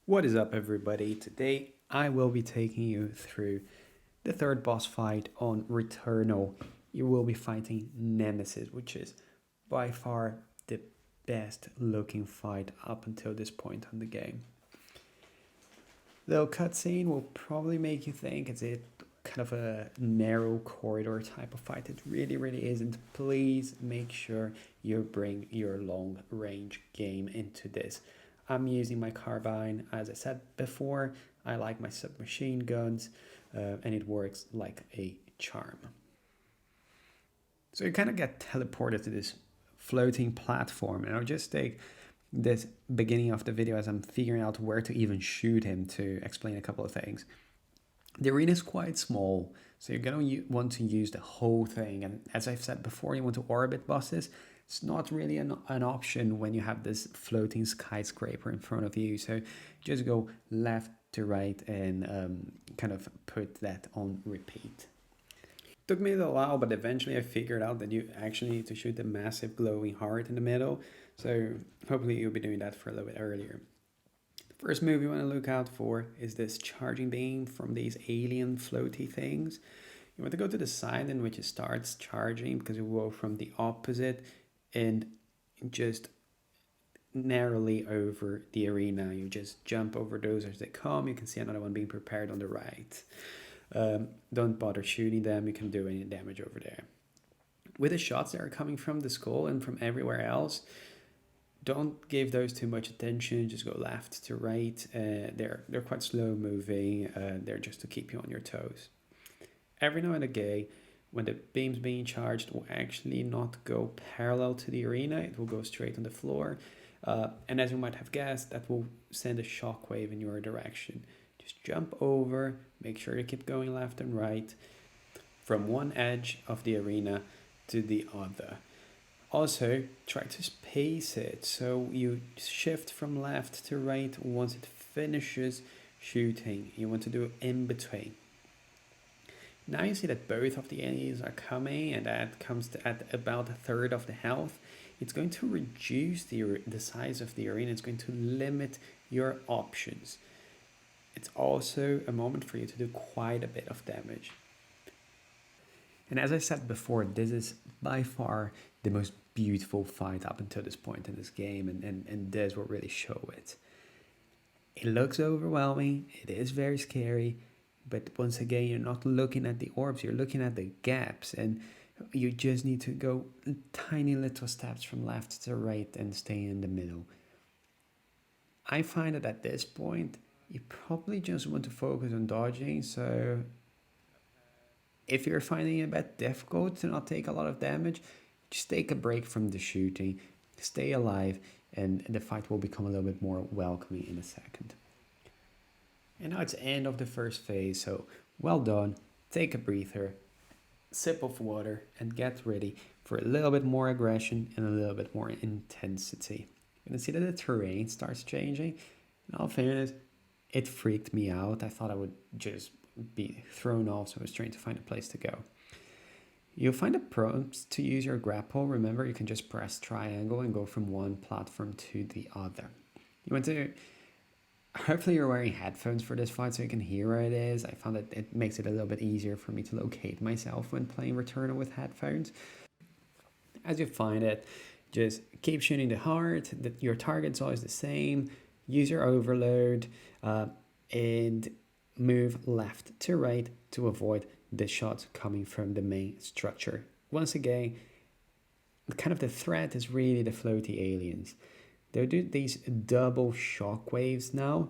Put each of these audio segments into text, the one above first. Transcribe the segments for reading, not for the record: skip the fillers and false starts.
What is up, everybody? Today I will be taking you through the third boss fight on Returnal. You will be fighting Nemesis, which is by far the best looking fight up until this point on the game. The cutscene will probably make you think it's a kind of a narrow corridor type of fight. It really isn't. Please make sure you bring your long range game into this. I'm using my carbine. As I said before, I like my submachine guns, and it works like a charm. So you kind of get teleported to this floating platform, and I'll just take this beginning of the video as I'm figuring out where to even shoot him to explain a couple of things. The arena is quite small, so you're going to want to use the whole thing, and as I've said before, you want to orbit bosses. It's not really an option when you have this floating skyscraper in front of you, so just go left to right and kind of put that on repeat. Took me a little while, but eventually I figured out that you actually need to shoot the massive glowing heart in the middle, so hopefully you'll be doing that for a little bit earlier. The first move you want to look out for is this charging beam from these alien floaty things. You want to go to the side in which it starts charging, because you will go from the opposite and just narrowly over the arena. You just jump over those as they come. You can see another one being prepared on the right. Don't bother shooting them, you can do any damage over there. With the shots that are coming from the skull and from everywhere else, don't give those too much attention. Just go left to right. They're quite slow moving. They're just to keep you on your toes. Every now and again, when the beam's being charged, it will actually not go parallel to the arena. It will go straight on the floor. And as you might have guessed, that will send a shockwave in your direction. Just jump over, make sure you keep going left and right from one edge of the arena to the other. Also, try to space it so you shift from left to right once it finishes shooting. You want to do it in between. Now you see that both of the enemies are coming, and that comes to at about a third of the health. It's going to reduce the size of the arena. It's going to limit your options. It's also a moment for you to do quite a bit of damage. And as I said before, this is by far the most beautiful fight up until this point in this game, and this will really show it. It looks overwhelming, it is very scary, but once again, you're not looking at the orbs, you're looking at the gaps, and you just need to go tiny little steps from left to right and stay in the middle. I find that at this point, you probably just want to focus on dodging, so if you're finding it a bit difficult to not take a lot of damage, just take a break from the shooting, stay alive, and the fight will become a little bit more welcoming in a second. And now it's the end of the first phase, so well done. Take a breather, sip of water, and get ready for a little bit more aggression and a little bit more intensity. You can see that the terrain starts changing. In all fairness, it freaked me out. I thought I would just be thrown off, so I was trying to find a place to go. You'll find a prompt to use your grapple. Remember, you can just press triangle and go from one platform to the other. You want to... Hopefully you're wearing headphones for this fight so you can hear where it is. I found that it makes it a little bit easier for me to locate myself when playing Returnal with headphones. As you find it, just keep shooting the heart. Your target's always the same. Use your overload and move left to right to avoid the shots coming from the main structure. Once again, kind of the threat is really the floaty aliens. They do these double shock waves now.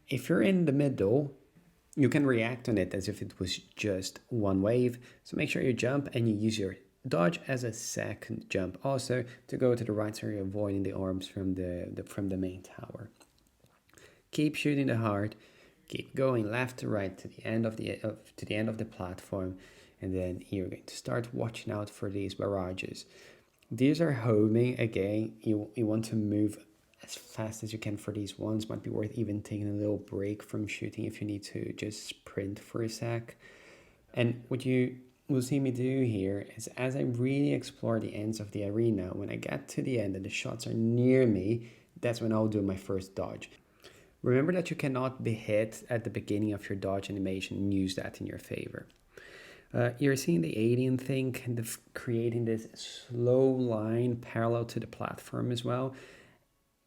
If you're in the middle, you can react on it as if it was just one wave. So make sure you jump and you use your dodge as a second jump. Also to go to the right so you're avoiding the arms from the main tower. Keep shooting the heart. Keep going left to right to the end of the platform, and then you're going to start watching out for these barrages. These are homing again. You want to move as fast as you can for these ones. Might be worth even taking a little break from shooting if you need to just sprint for a sec. And what you will see me do here is, as I really explore the ends of the arena, when I get to the end and the shots are near me, that's when I'll do my first dodge. Remember that you cannot be hit at the beginning of your dodge animation and use that in your favor. You're seeing the alien thing kind of creating this slow line parallel to the platform as well.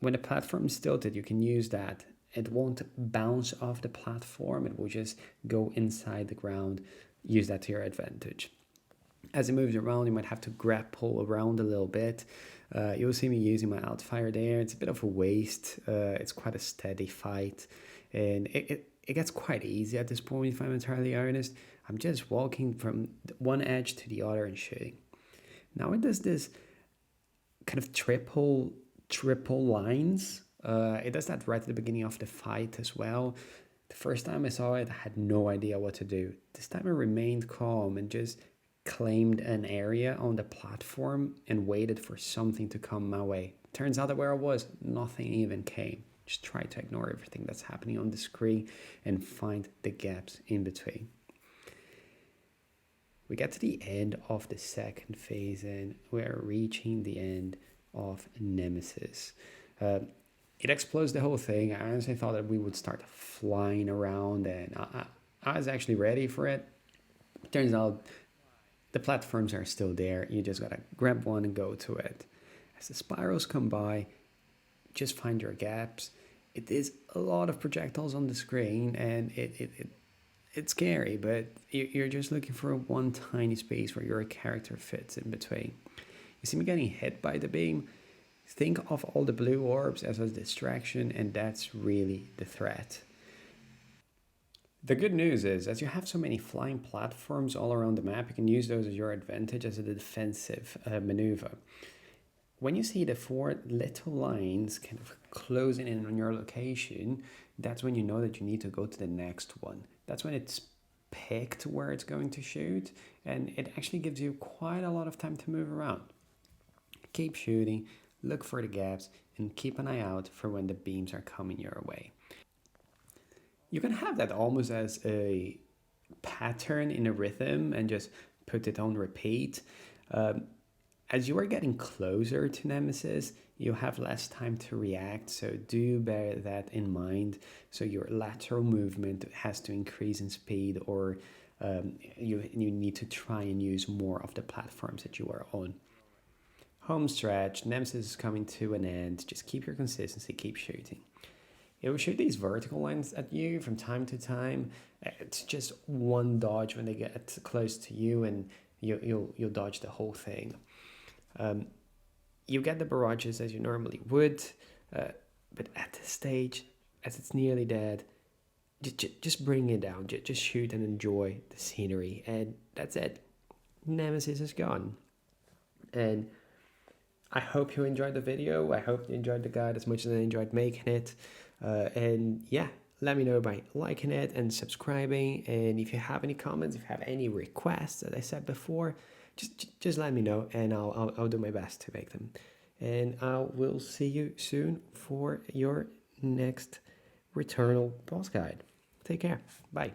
When the platform is tilted, you can use that. It won't bounce off the platform, it will just go inside the ground. Use that to your advantage. As it moves around, you might have to grapple around a little bit. You'll see me using my outfire there. It's a bit of a waste. It's quite a steady fight, and it gets quite easy at this point, if I'm entirely honest. I'm just walking from one edge to the other and shooting. Now it does this kind of triple lines. It does that right at the beginning of the fight as well. The first time I saw it, I had no idea what to do. This time I remained calm and just claimed an area on the platform and waited for something to come my way. Turns out that where I was, nothing even came. Just try to ignore everything that's happening on the screen and find the gaps in between. We get to the end of the second phase and we're reaching the end of Nemesis. It explodes the whole thing. I honestly thought that we would start flying around, and I was actually ready for it. Turns out the platforms are still there. You just gotta grab one and go to it. As the spirals come by, just find your gaps. It is a lot of projectiles on the screen, and it's scary, but you're just looking for one tiny space where your character fits in between. You see me getting hit by the beam? Think of all the blue orbs as a distraction, and that's really the threat. The good news is, as you have so many flying platforms all around the map, you can use those as your advantage as a defensive maneuver. When you see the 4 little lines kind of closing in on your location, that's when you know that you need to go to the next one. That's when it's picked where it's going to shoot, and it actually gives you quite a lot of time to move around. Keep shooting, look for the gaps, and keep an eye out for when the beams are coming your way. You can have that almost as a pattern in a rhythm and just put it on repeat. As you are getting closer to Nemesis, you have less time to react, so do bear that in mind. So your lateral movement has to increase in speed, or you need to try and use more of the platforms that you are on. Home stretch, Nemesis is coming to an end. Just keep your consistency, keep shooting. It will shoot these vertical lines at you from time to time. It's just one dodge when they get close to you, and you'll dodge the whole thing. You get the barrages as you normally would, but at this stage, as it's nearly dead, just bring it down. Just shoot and enjoy the scenery, and that's it. Nemesis is gone. And I hope you enjoyed the video. I hope you enjoyed the guide as much as I enjoyed making it. And yeah, let me know by liking it and subscribing. And if you have any comments, if you have any requests, as I said before, just let me know, and I'll do my best to make them. And I will see you soon for your next Returnal boss guide. Take care. Bye.